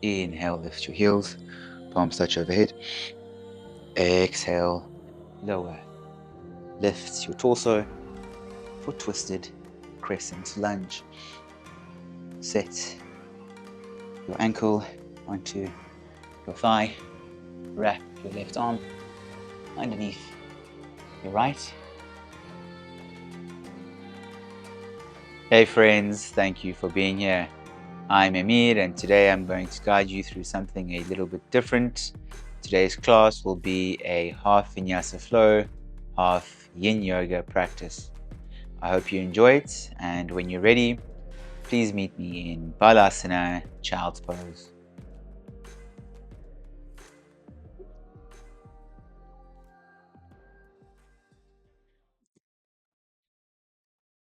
Inhale, lift your heels, palms touch overhead. Exhale, lower. Lift your torso, foot twisted, crescent lunge. Set your ankle onto your thigh. Wrap your left arm underneath your right. Hey friends, thank you for being here. I'm Emir and today I'm going to guide you through something a little bit different. Today's class will be a half Vinyasa flow, half Yin yoga practice. I hope you enjoy it, and when you're ready, please meet me in Balasana, Child's Pose.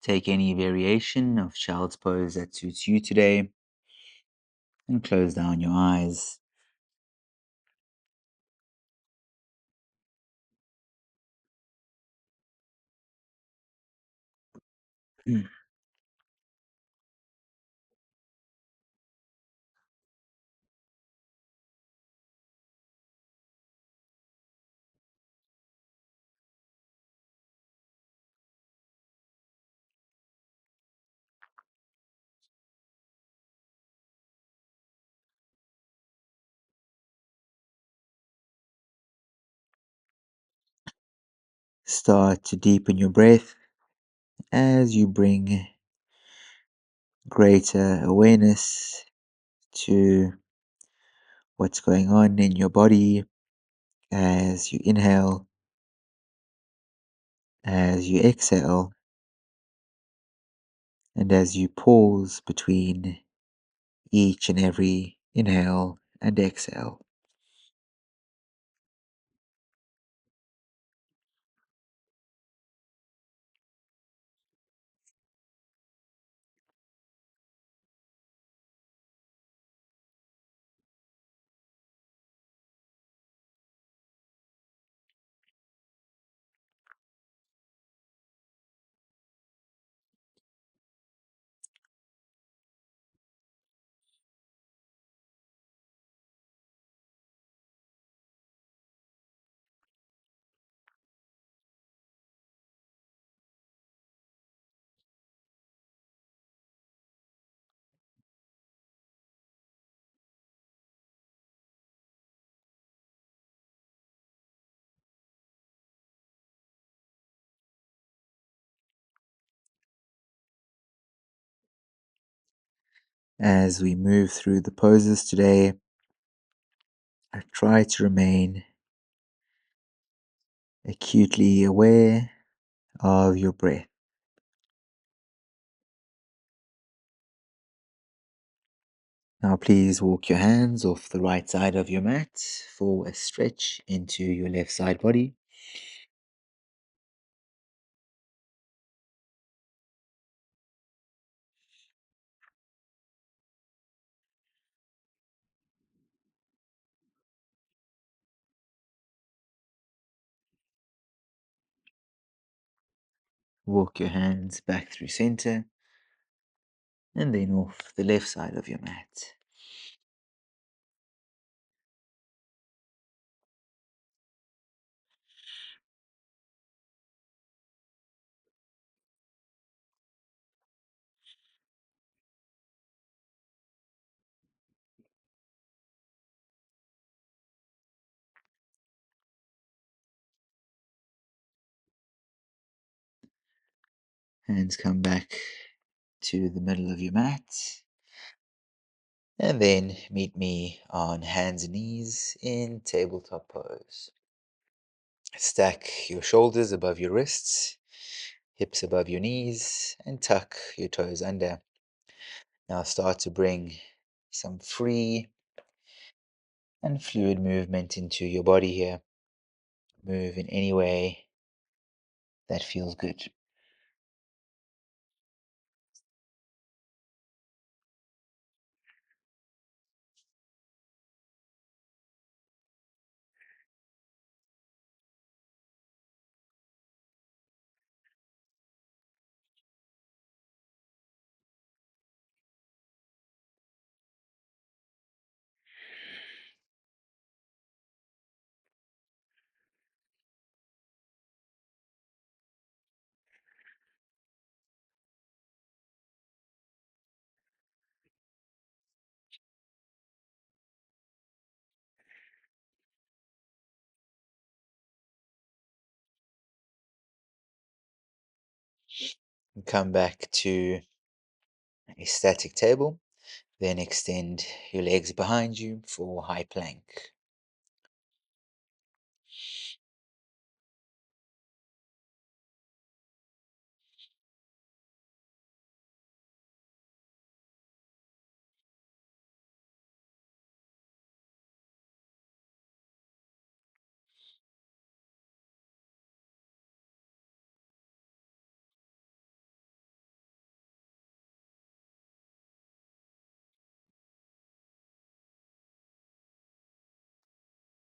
Take any variation of Child's Pose that suits you today and close down your eyes. Start to deepen your breath as you bring greater awareness to what's going on in your body as you inhale, as you exhale, and as you pause between each and every inhale and exhale. As we move through the poses today, I try to remain acutely aware of your breath. Now please walk your hands off the right side of your mat for a stretch into your left side body. Walk your hands back through center and then off the left side of your mat. Hands come back to the middle of your mat. And then meet me on hands and knees in tabletop pose. Stack your shoulders above your wrists, hips above your knees, and tuck your toes under. Now start to bring some free and fluid movement into your body here. Move in any way that feels good. Come back to a static table. Then extend your legs behind you for high plank.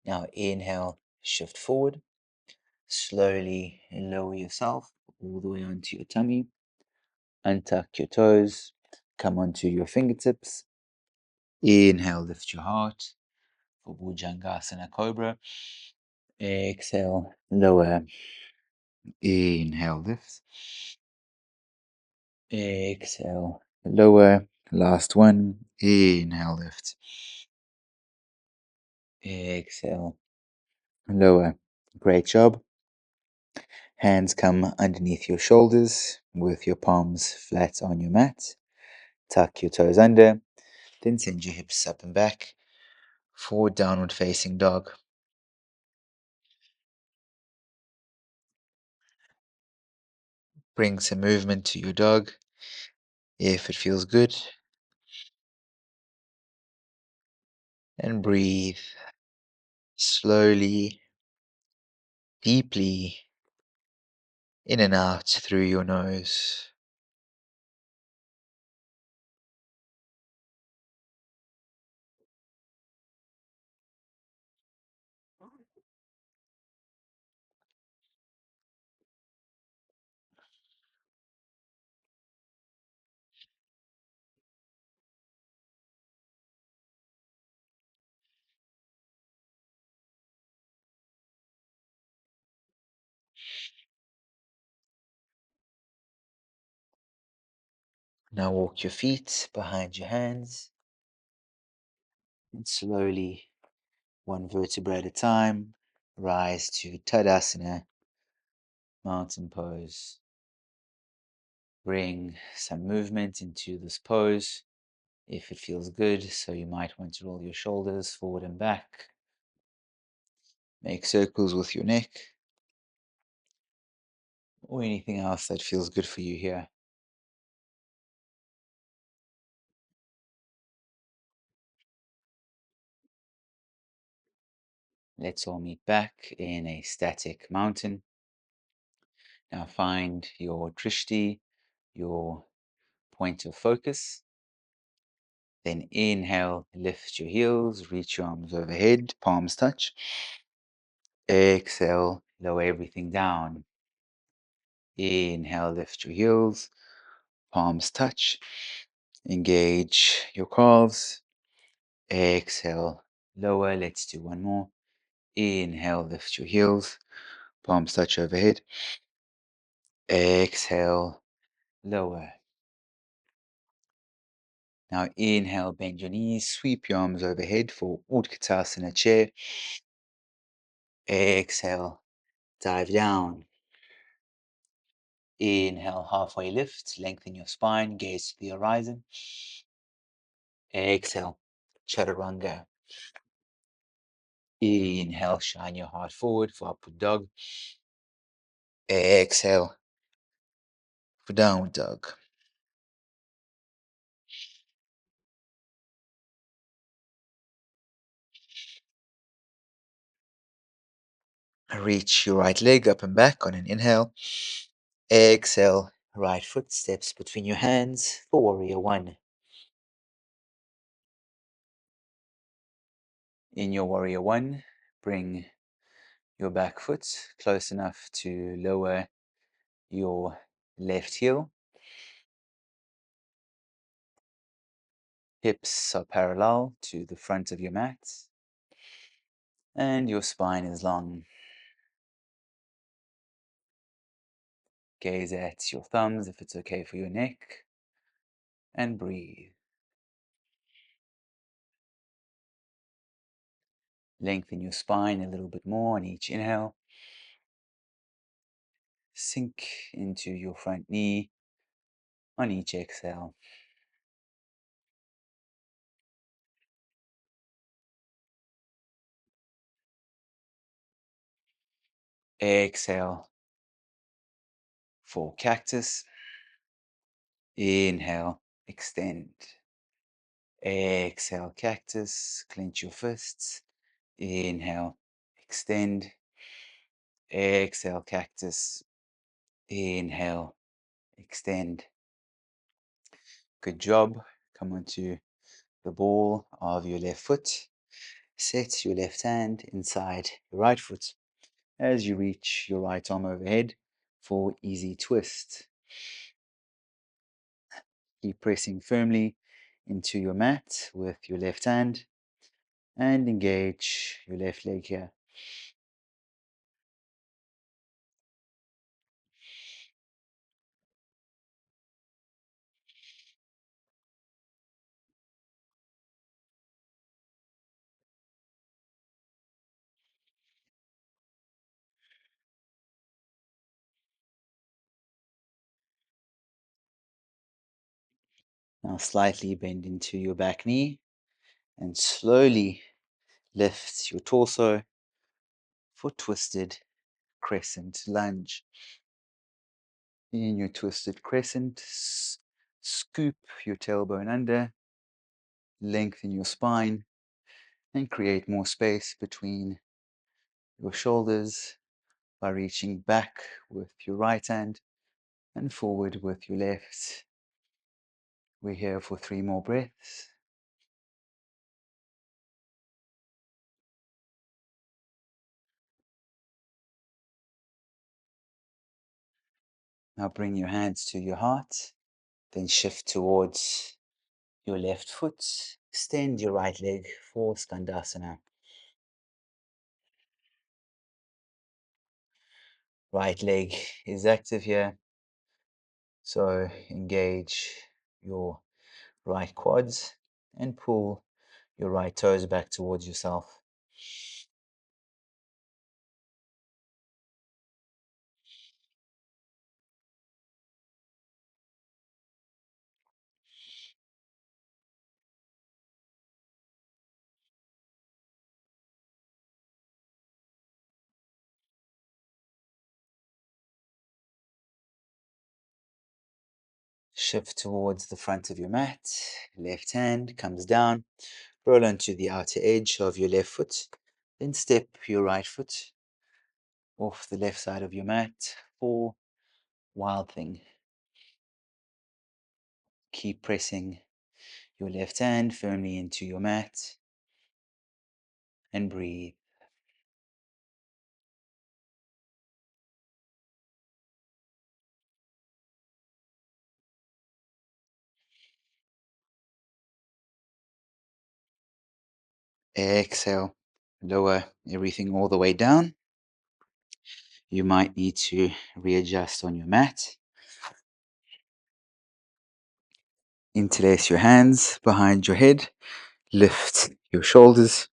Now inhale, shift forward. Slowly lower yourself all the way onto your tummy. Untuck your toes. Come onto your fingertips. Inhale, lift your heart for Bhujangasana Cobra. Exhale, lower. Inhale, lift. Exhale, lower. Last one. Inhale, lift. Exhale, lower. Great job. Hands come underneath your shoulders with your palms flat on your mat. Tuck your toes under. Then send your hips up and back for downward facing dog. Bring some movement to your dog if it feels good. And breathe slowly, deeply in and out through your nose. Now walk your feet behind your hands and slowly, one vertebra at a time, rise to Tadasana, mountain pose. Bring some movement into this pose if it feels good. So you might want to roll your shoulders forward and back. Make circles with your neck or anything else that feels good for you here. Let's all meet back in a static mountain. Now find your drishti, your point of focus. Then inhale, lift your heels, reach your arms overhead, palms touch. Exhale, lower everything down. Inhale, lift your heels, palms touch. Engage your calves. Exhale, lower. Let's do one more. Inhale, lift your heels, palms touch overhead. Exhale, lower. Now inhale, bend your knees, sweep your arms overhead for Utkatasana chair. Exhale, dive down. Inhale, halfway lift, lengthen your spine, gaze to the horizon. Exhale, chaturanga. Inhale, shine your heart forward for upward dog. Exhale for downward dog. Reach your right leg up and back on an inhale. Exhale, right foot steps between your hands for warrior one. In your warrior one, bring your back foot close enough to lower your left heel. Hips are parallel to the front of your mat, and your spine is long. Gaze at your thumbs if it's okay for your neck, and breathe. Lengthen your spine a little bit more on each inhale. Sink into your front knee on each exhale. Exhale for cactus. Inhale, extend. Exhale, cactus. Clench your fists. Inhale, extend. Exhale, cactus. Inhale, extend. Good job. Come onto the ball of your left foot. Set your left hand inside your right foot as you reach your right arm overhead for easy twist. Keep pressing firmly into your mat with your left hand and engage your left leg here. Now slightly bend into your back knee and slowly lift your torso for twisted crescent lunge. In your twisted crescent, scoop your tailbone under, lengthen your spine, and create more space between your shoulders by reaching back with your right hand and forward with your left. We're here for 3 more breaths. Now bring your hands to your heart, then shift towards your left foot. Extend your right leg for Skandasana. Right leg is active here, so engage your right quads and pull your right toes back towards yourself. Shift towards the front of your mat. Left hand comes down. Roll onto the outer edge of your left foot. Then step your right foot off the left side of your mat for Wild Thing. Keep pressing your left hand firmly into your mat and breathe. Exhale. Lower everything all the way down. You might need to readjust on your mat. Interlace your hands behind your head. Lift your shoulders.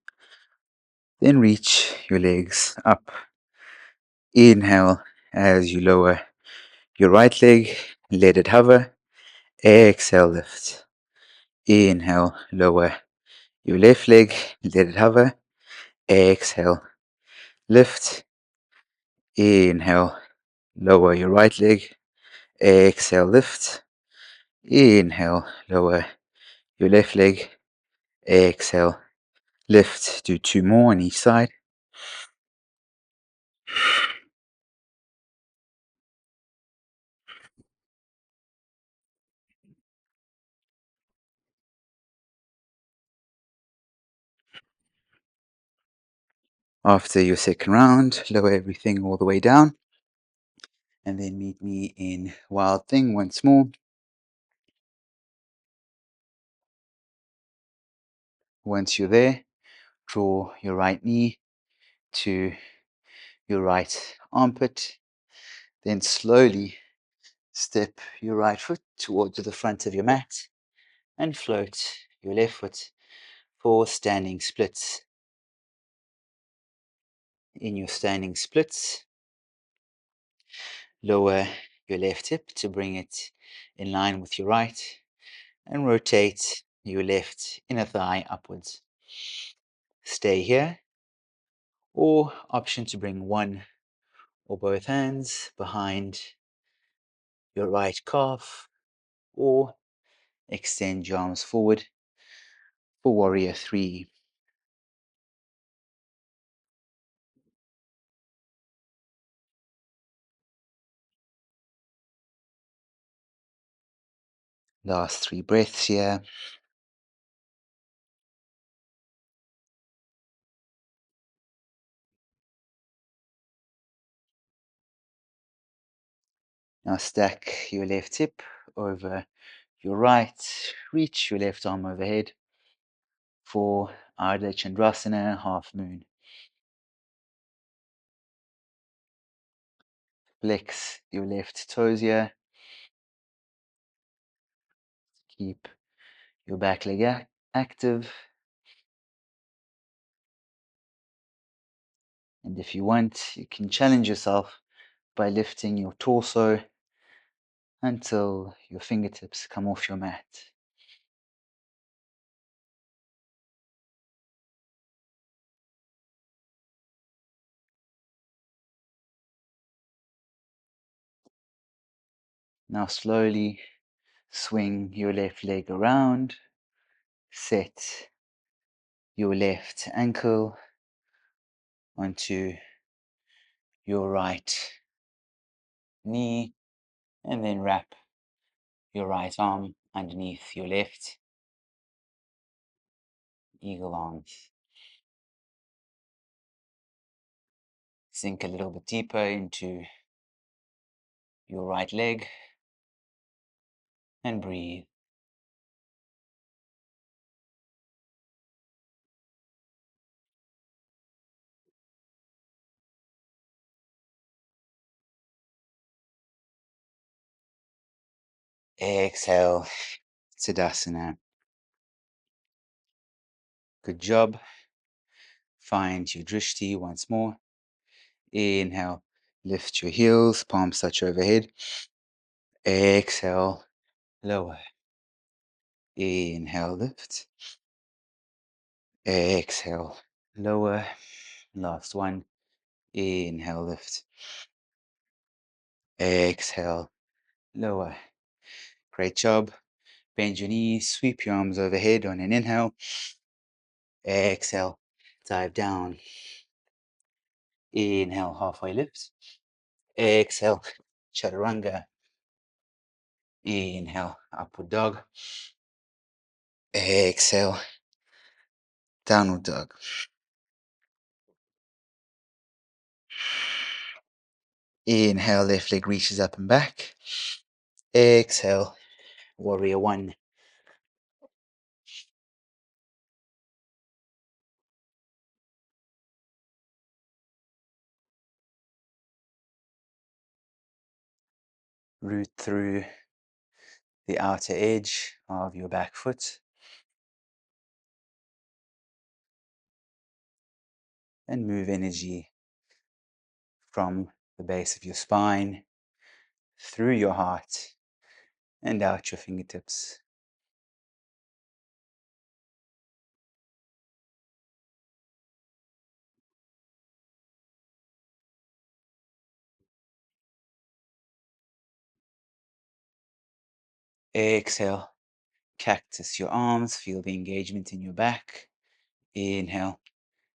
Then reach your legs up. Inhale as you lower your right leg. Let it hover. Exhale, lift. Inhale, lower your left leg. Let it hover. Exhale, lift. Inhale, lower your right leg. Exhale, lift. Inhale, lower your left leg. Exhale, lift. Do 2 more on each side. After your second round, lower everything all the way down. And then meet me in Wild Thing once more. Once you're there, draw your right knee to your right armpit. Then slowly step your right foot towards the front of your mat and float your left foot for standing splits. In your standing splits, lower your left hip to bring it in line with your right, and rotate your left inner thigh upwards. Stay here, or option to bring one or both hands behind your right calf, or extend your arms forward for warrior three. Last 3 breaths here. Now stack your left hip over your right, reach your left arm overhead for Ardha Chandrasana, half moon. Flex your left toes here. Keep your back leg active. And if you want, you can challenge yourself by lifting your torso until your fingertips come off your mat. Now slowly swing your left leg around. Set your left ankle onto your right knee, and then wrap your right arm underneath your left. Eagle arms. Sink a little bit deeper into your right leg and breathe. Exhale, Tadasana. Good job. Find your drishti once more. Inhale, lift your heels, palms touch overhead. Exhale, lower. Inhale, lift. Exhale, lower. Last one. Inhale, lift. Exhale, lower. Great job. Bend your knees, sweep your arms overhead on an inhale. Exhale, dive down. Inhale, halfway lift. Exhale, chaturanga. Inhale, upward dog. Exhale, downward dog. Inhale, left leg reaches up and back. Exhale, warrior one. Root through the outer edge of your back foot and move energy from the base of your spine through your heart and out your fingertips. Exhale, cactus your arms, feel the engagement in your back. Inhale,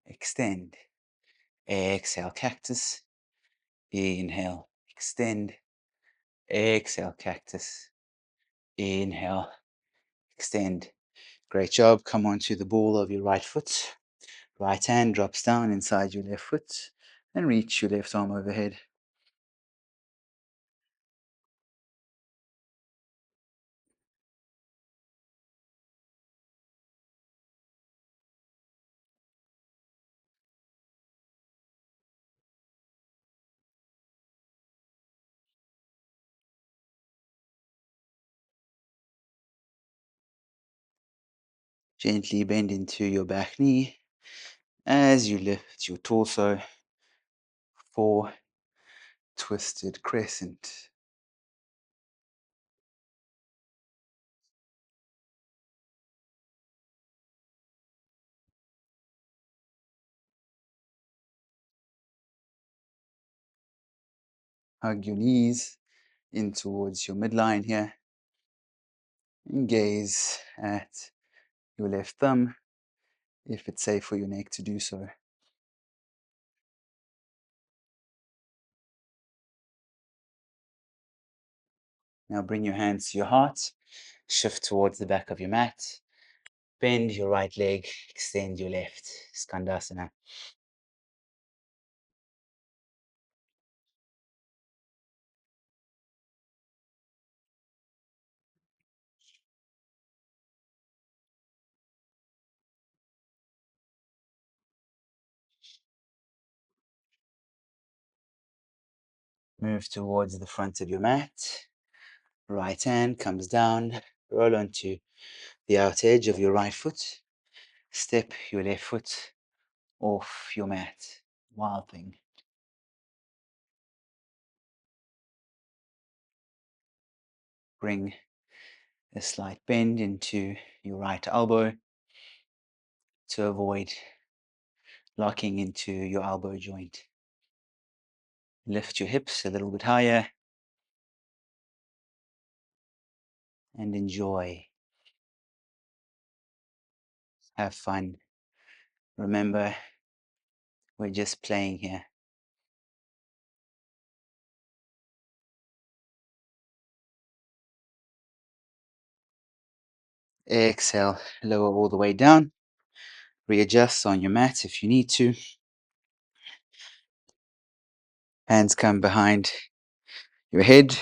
extend. Exhale, cactus. Inhale, extend. Exhale, cactus. Inhale, extend. Great job. Come onto the ball of your right foot. Right hand drops down inside your left foot and reach your left arm overhead. Gently bend into your back knee as you lift your torso for twisted crescent. Hug your knees in towards your midline here and gaze at your left thumb if it's safe for your neck to do so. Now bring your hands to your heart, shift towards the back of your mat, bend your right leg, extend your left, Skandasana. Move towards the front of your mat. Right hand comes down, roll onto the outer edge of your right foot. Step your left foot off your mat. Wild thing. Bring a slight bend into your right elbow to avoid locking into your elbow joint. Lift your hips a little bit higher and enjoy. Have fun. Remember, we're just playing here. Exhale, lower all the way down. Readjust on your mat if you need to. Hands come behind your head.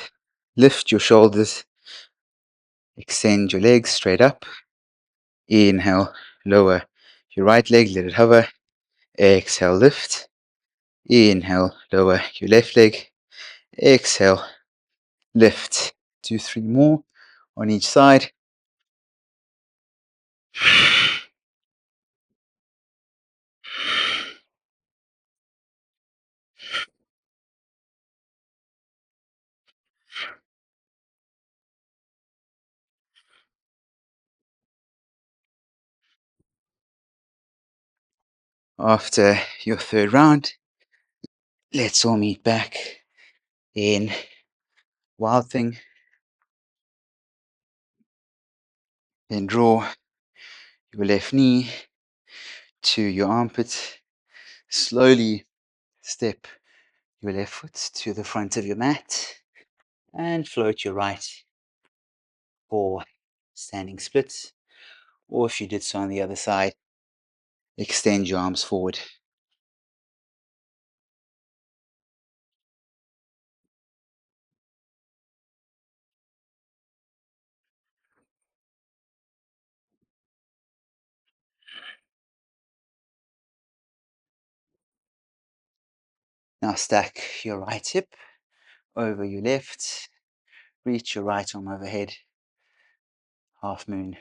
Lift your shoulders. Extend your legs straight up. Inhale, lower your right leg, let it hover. Exhale, lift. Inhale, lower your left leg. Exhale, lift. 2, 3 more on each side. After your third round, let's all meet back in Wild Thing. Then draw your left knee to your armpit. Slowly step your left foot to the front of your mat and float your right for standing splits. Or if you did so on the other side, extend your arms forward. Now stack your right hip over your left. Reach your right arm overhead. Half moon.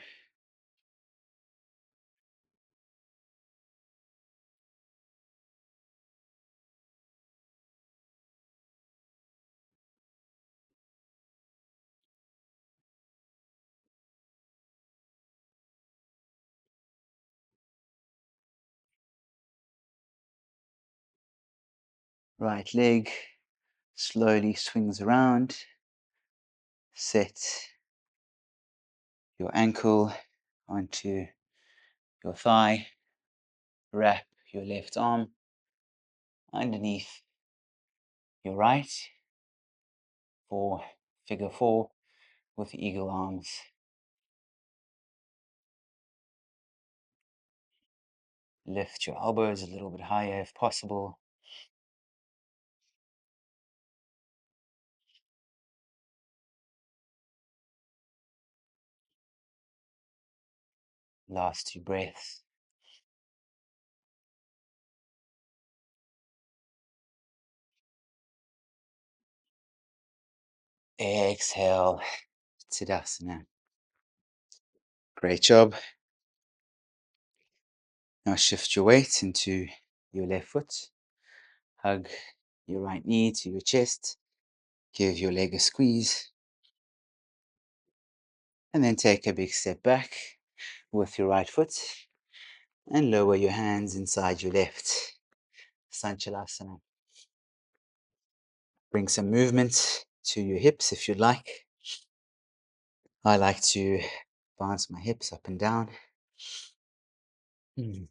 Right leg slowly swings around. Set your ankle onto your thigh. Wrap your left arm underneath your right for figure 4 with eagle arms. Lift your elbows a little bit higher if possible. Last 2 breaths. Exhale, Tadasana. Great job. Now shift your weight into your left foot. Hug your right knee to your chest. Give your leg a squeeze. And then take a big step back with your right foot and lower your hands inside your left. Sanchalasana. Bring some movement to your hips if you'd like. I like to bounce my hips up and down. Mm.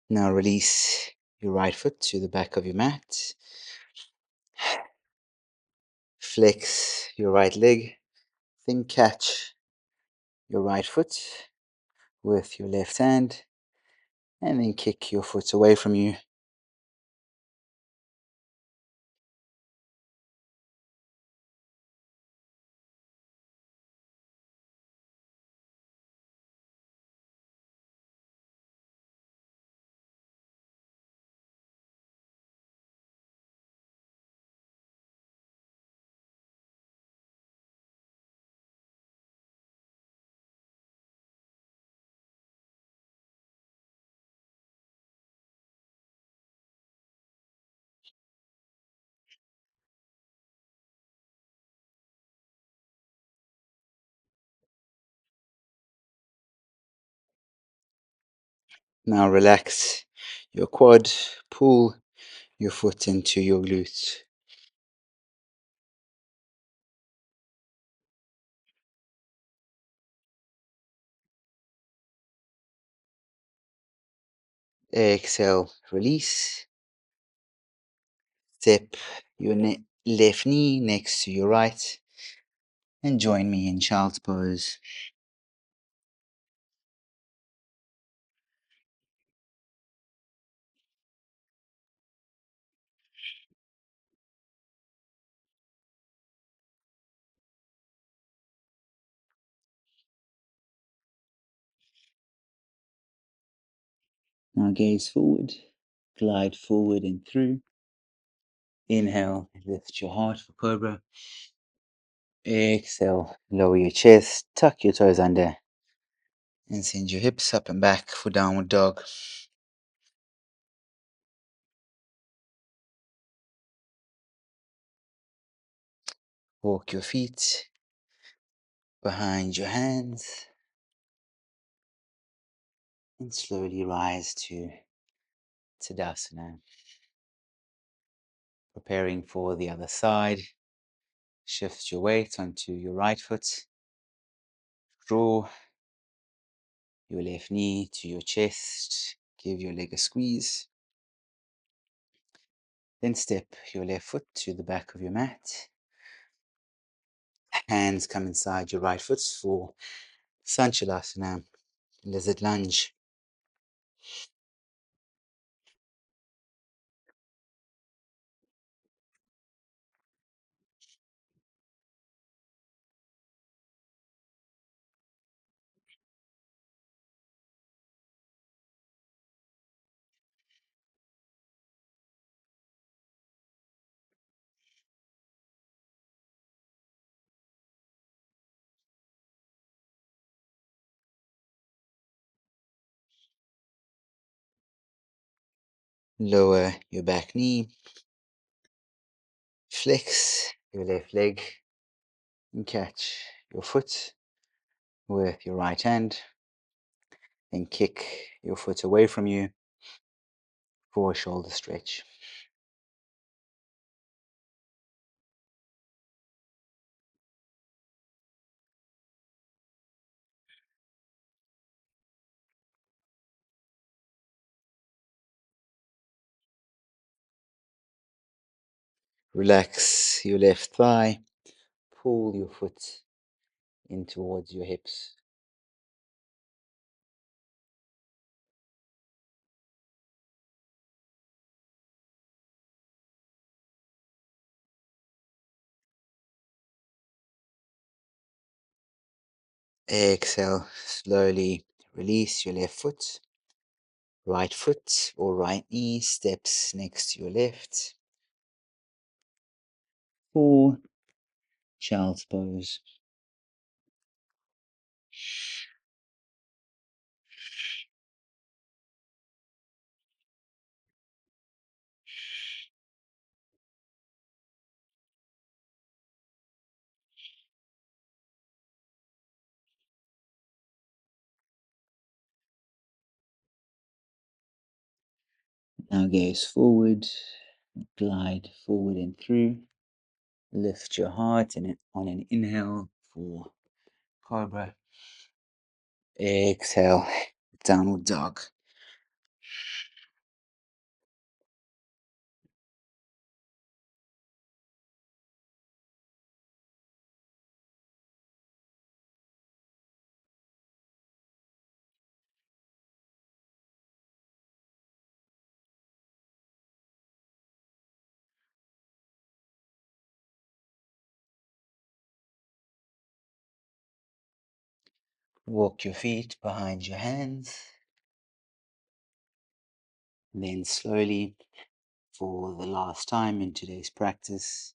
Now release your right foot to the back of your mat. Flex your right leg. Then catch your right foot with your left hand. And then kick your foot away from you. Now relax your quad. Pull your foot into your glutes. Exhale, release. Step your left knee next to your right and join me in child's pose. Now gaze forward, glide forward and through. Inhale, lift your heart for cobra. Exhale, lower your chest, tuck your toes under, and send your hips up and back for downward dog. Walk your feet behind your hands and slowly rise to Tadasana. Preparing for the other side, shift your weight onto your right foot. Draw your left knee to your chest. Give your leg a squeeze. Then step your left foot to the back of your mat. Hands come inside your right foot for Sanchalasana, lizard lunge. Lower your back knee. Flex your left leg and catch your foot with your right hand. Then kick your foot away from you for a shoulder stretch. Relax your left thigh. Pull your foot in towards your hips. Exhale, slowly release your left foot. Right foot or right knee steps next to your left. For child's pose. Now gaze forward, glide forward and through. Lift your heart on an inhale for cobra. Exhale, downward dog. Walk your feet behind your hands. Then slowly, for the last time in today's practice,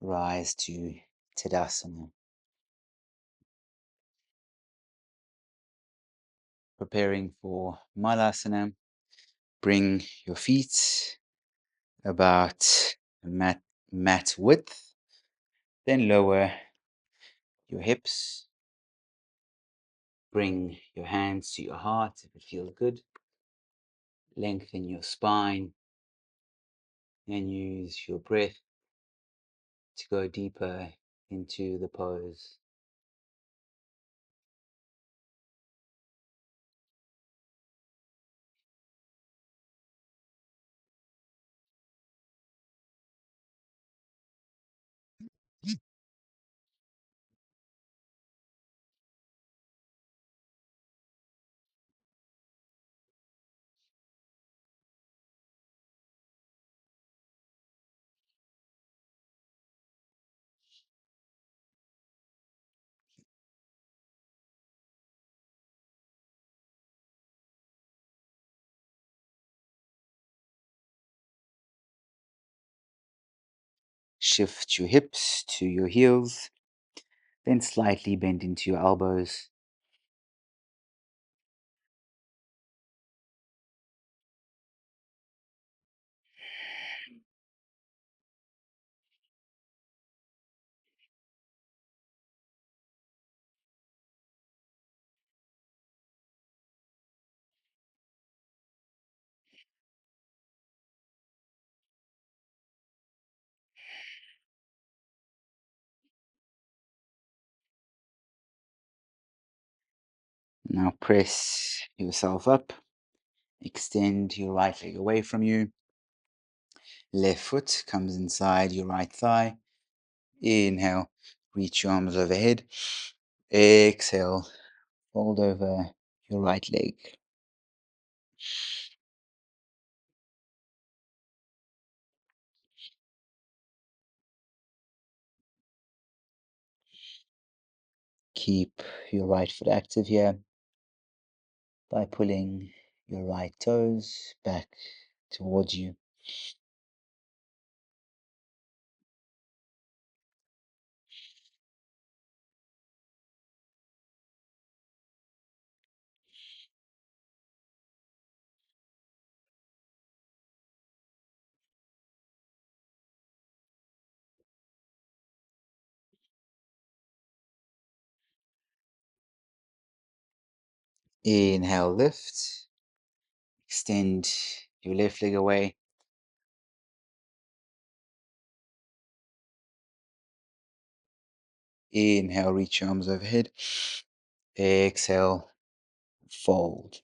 rise to Tadasana. Preparing for Malasana, bring your feet about mat width, then lower your hips. Bring your hands to your heart if it feels good. Lengthen your spine and use your breath to go deeper into the pose. Shift your hips to your heels, then slightly bend into your elbows. Now press yourself up. Extend your right leg away from you. Left foot comes inside your right thigh. Inhale, reach your arms overhead. Exhale, fold over your right leg. Keep your right foot active here by pulling your right toes back towards you. Inhale, lift. Extend your left leg away. Inhale, reach your arms overhead. Exhale, fold.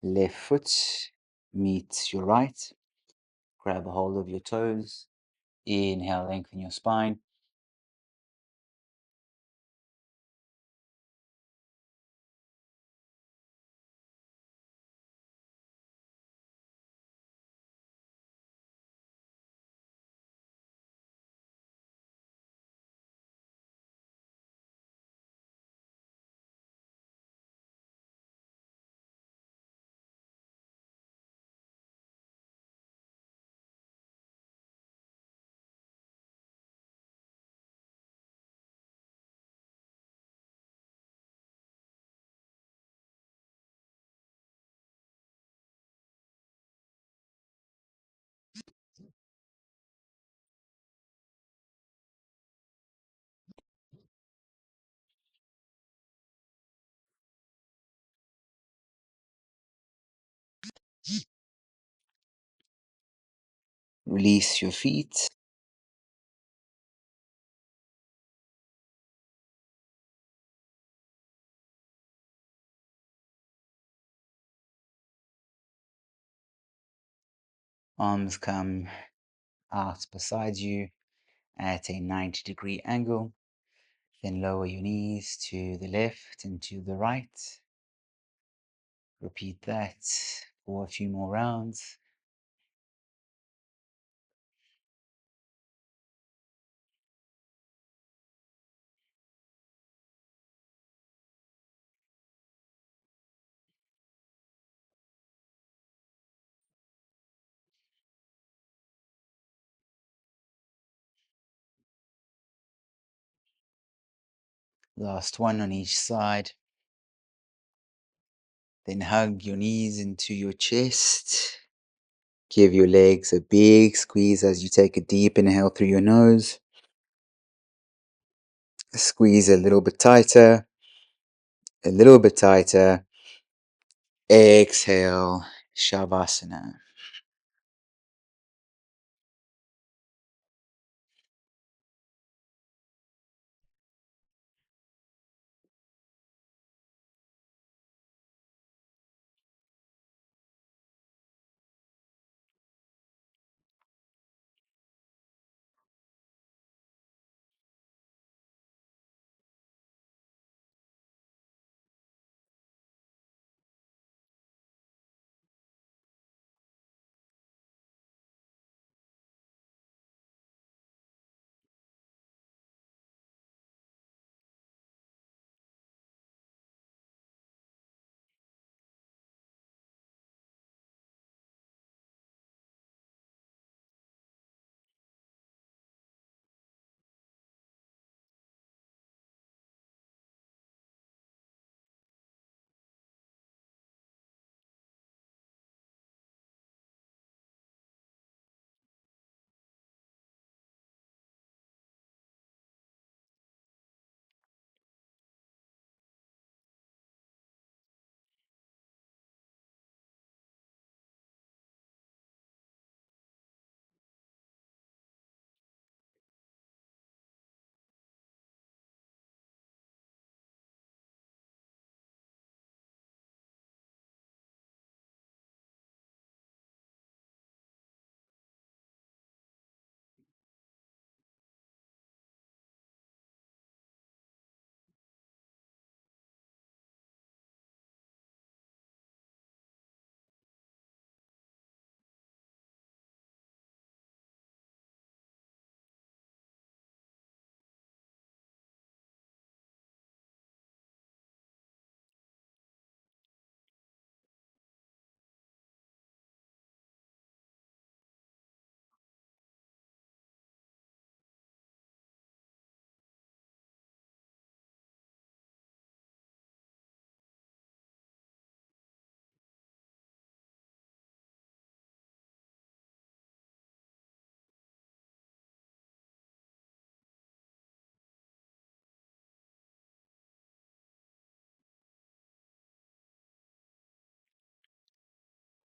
Left foot meets your right. Grab a hold of your toes. Inhale, lengthen your spine. Release your feet. Arms come out beside you at a 90-degree angle. Then lower your knees to the left and to the right. Repeat that for a few more rounds. Last one on each side. Then hug your knees into your chest. Give your legs a big squeeze as you take a deep inhale through your nose. Squeeze a little bit tighter, a little bit tighter. Exhale, Shavasana.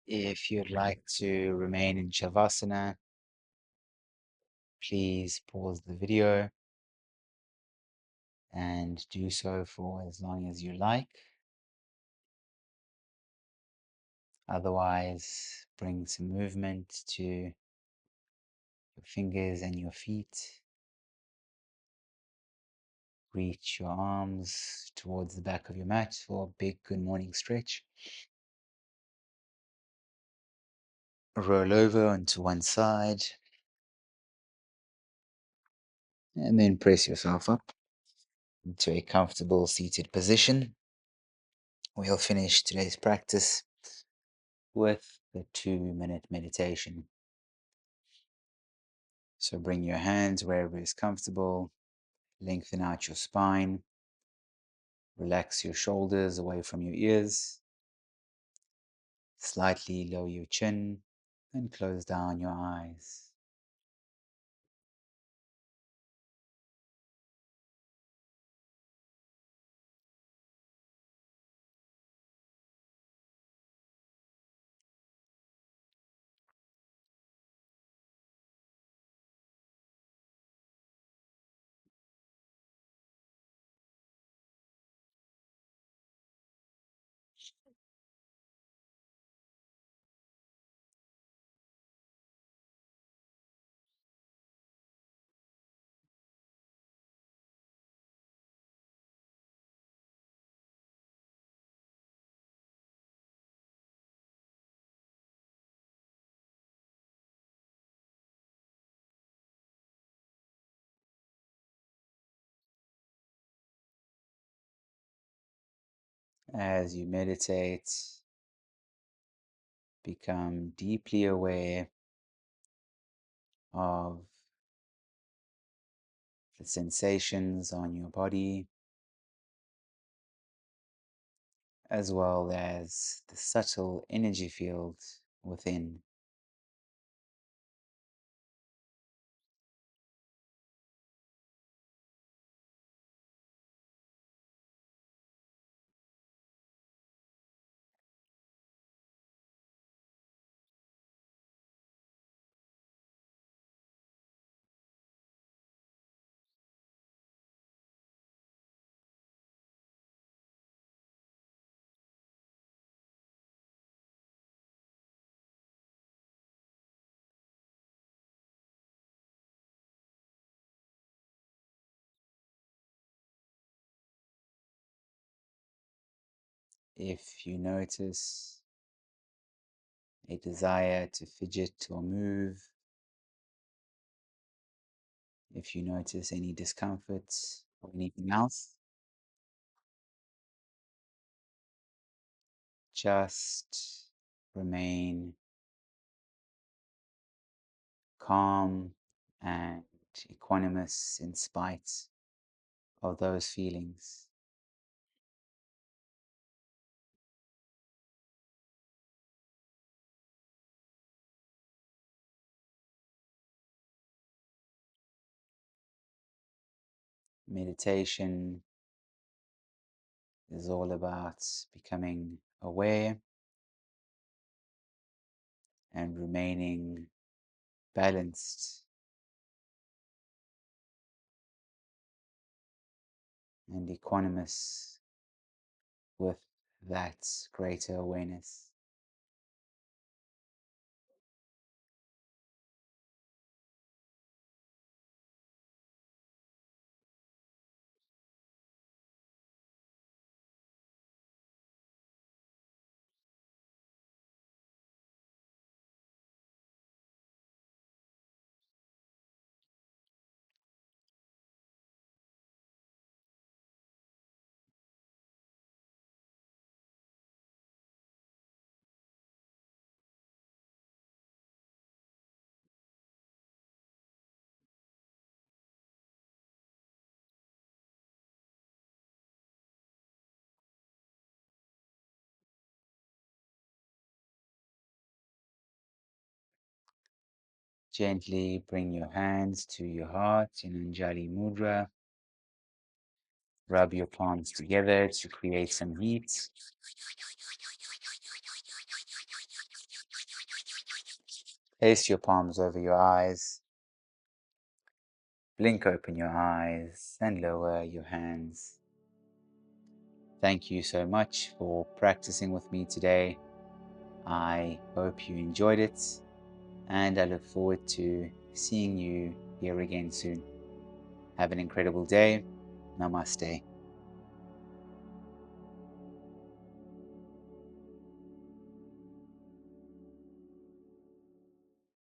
If you'd like to remain in Shavasana, please pause the video and do so for as long as you like. Otherwise, bring some movement to your fingers and your feet. Reach your arms towards the back of your mat for a big good morning stretch. Roll over onto one side and then press yourself up into a comfortable seated position. We'll finish today's practice with the 2-minute meditation. So bring your hands wherever is comfortable, lengthen out your spine, relax your shoulders away from your ears, slightly lower your chin, and close down your eyes. As you meditate, become deeply aware of the sensations on your body, as well as the subtle energy field within. If you notice a desire to fidget or move, if you notice any discomfort or anything else, just remain calm and equanimous in spite of those feelings. Meditation is all about becoming aware and remaining balanced and equanimous with that greater awareness. Gently bring your hands to your heart in Anjali Mudra. Rub your palms together to create some heat. Place your palms over your eyes. Blink open your eyes and lower your hands. Thank you so much for practicing with me today. I hope you enjoyed it, and I look forward to seeing you here again soon. Have an incredible day. Namaste.